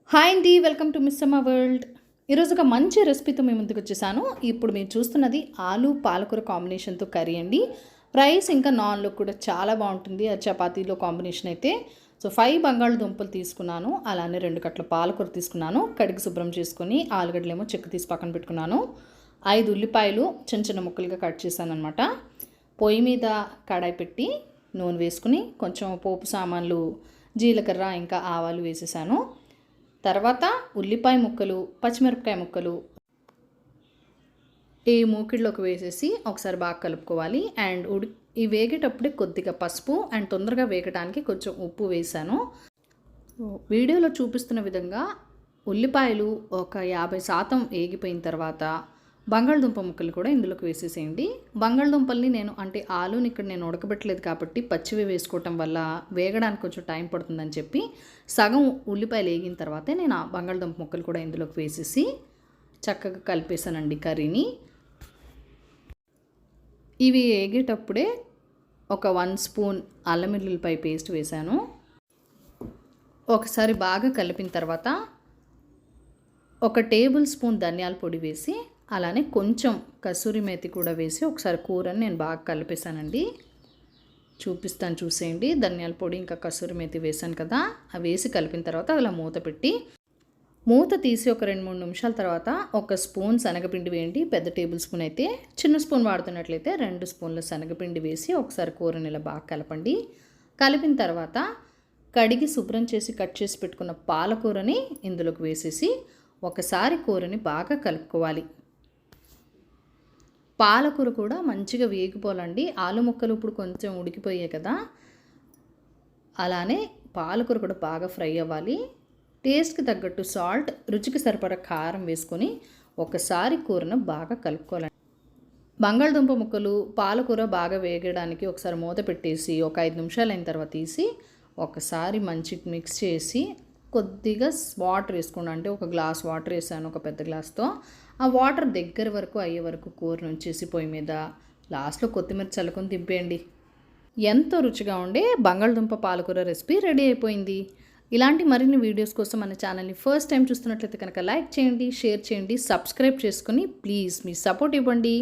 Hi అండి, welcome to miss అమ్మ world. ఈరోజు ఒక మంచి రెసిపీతో మీ ముందుకు వచ్చేసాను. ఇప్పుడు మీరు చూస్తున్నది ఆలు పాలకూర కాంబినేషన్తో కర్రీ అండి. రైస్ ఇంకా నాన్లో కూడా చాలా బాగుంటుంది. అది చపాతీలో కాంబినేషన్ అయితే. సో 5 బంగాళదుంపలు తీసుకున్నాను, అలానే 2 కట్టల పాలకూర తీసుకున్నాను. కడిగి శుభ్రం చేసుకొని ఆలుగడ్డలేమో చెక్కు తీసి పక్కన పెట్టుకున్నాను. 5 ఉల్లిపాయలు చిన్న చిన్న ముక్కలుగా కట్ చేశాను అనమాట. పొయ్యి మీద కడాయి పెట్టి నూనె వేసుకుని కొంచెం పోపు సామాన్లు జీలకర్ర ఇంకా ఆవాలు వేసేసాను. తర్వాత ఉల్లిపాయ ముక్కలు, పచ్చిమిరపకాయ ముక్కలు ఈ మూకిడ్లోకి వేసేసి ఒకసారి బాగా కలుపుకోవాలి. అండ్ ఈ వేగేటప్పుడే కొద్దిగా పసుపు అండ్ తొందరగా వేగడానికి కొంచెం ఉప్పు వేసాను. వీడియోలో చూపిస్తున్న విధంగా ఉల్లిపాయలు ఒక 50% వేగిపోయిన తర్వాత బంగాళదుంప ముక్కలు కూడా ఇందులోకి వేసేసేయండి. బంగాళదుంపల్ని ఆలూని ఇక్కడ నేను ఉడకబెట్టలేదు కాబట్టి పచ్చివి వేసుకోవటం వల్ల వేగడానికి కొంచెం టైం పడుతుందని చెప్పి సగం ఉల్లిపాయలు వేగిన తర్వాతే నేను ఆ బంగాళదుంప ముక్కలు కూడా ఇందులోకి వేసేసి చక్కగా కలిపేసానండి కర్రీని. ఇవి వేగేటప్పుడే ఒక 1 స్పూన్ అల్లం వెల్లుల్లిపాయ పేస్ట్ వేసాను. ఒకసారి బాగా కలిపిన తర్వాత ఒక టేబుల్ స్పూన్ ధనియాల పొడి వేసి అలానే కొంచెం కసూరి మేతి కూడా వేసి ఒకసారి కూరని నేను బాగా కలిపేసానండి. చూపిస్తాను చూసేయండి. ధనియాల పొడి ఇంకా కసూరి మేతి వేసాను కదా, అవి వేసి కలిపిన తర్వాత అలా మూత పెట్టి మూత తీసి ఒక 2-3 నిమిషాల తర్వాత ఒక స్పూన్ శనగపిండి వేయండి. పెద్ద టేబుల్ స్పూన్ అయితే, చిన్న స్పూన్ వాడుతున్నట్లయితే 2 స్పూన్ల శనగపిండి వేసి ఒకసారి కూరని ఇలా బాగా కలపండి. కలిపిన తర్వాత కడిగి శుభ్రం చేసి కట్ చేసి పెట్టుకున్న పాలకూరని ఇందులోకి వేసేసి ఒకసారి కూరని బాగా కలుపుకోవాలి. పాలకూర కూడా మంచిగా వేగిపోవాలండి. ఆలు ముక్కలు ఇప్పుడు కొంచెం ఉడికిపోయాయి కదా, అలానే పాలకూర కూడా బాగా ఫ్రై అవ్వాలి. టేస్ట్కి తగ్గట్టు సాల్ట్, రుచికి సరిపడా కారం వేసుకొని ఒకసారి కూరను బాగా కలుపుకోవాలండి. బంగాళదుంప ముక్కలు పాలకూర బాగా వేగడానికి ఒకసారి మూత పెట్టేసి ఒక 5 నిమిషాలు అయిన తర్వాత తీసి ఒకసారి మంచిగా మిక్స్ చేసి కొద్దిగా వాటర్ వేసుకోండి. అంటే ఒక గ్లాస్ వాటర్ వేసాను ఒక పెద్ద గ్లాస్తో. ఆ వాటర్ దగ్గర వరకు అయ్యే వరకు కూరను ఉంచేసి పొయ్యి మీద లాస్ట్లో కొత్తిమీర చల్లుకొని దింపేయండి. ఎంతో రుచిగా ఉండే బంగాళదుంప పాలకూర రెసిపీ రెడీ అయిపోయింది. ఇలాంటి మరిన్ని వీడియోస్ కోసం మన ఛానల్ని ఫస్ట్ టైం చూస్తున్నట్లయితే కనుక లైక్ చేయండి, షేర్ చేయండి, సబ్స్క్రైబ్ చేసుకొని ప్లీజ్ మీ సపోర్ట్ ఇవ్వండి.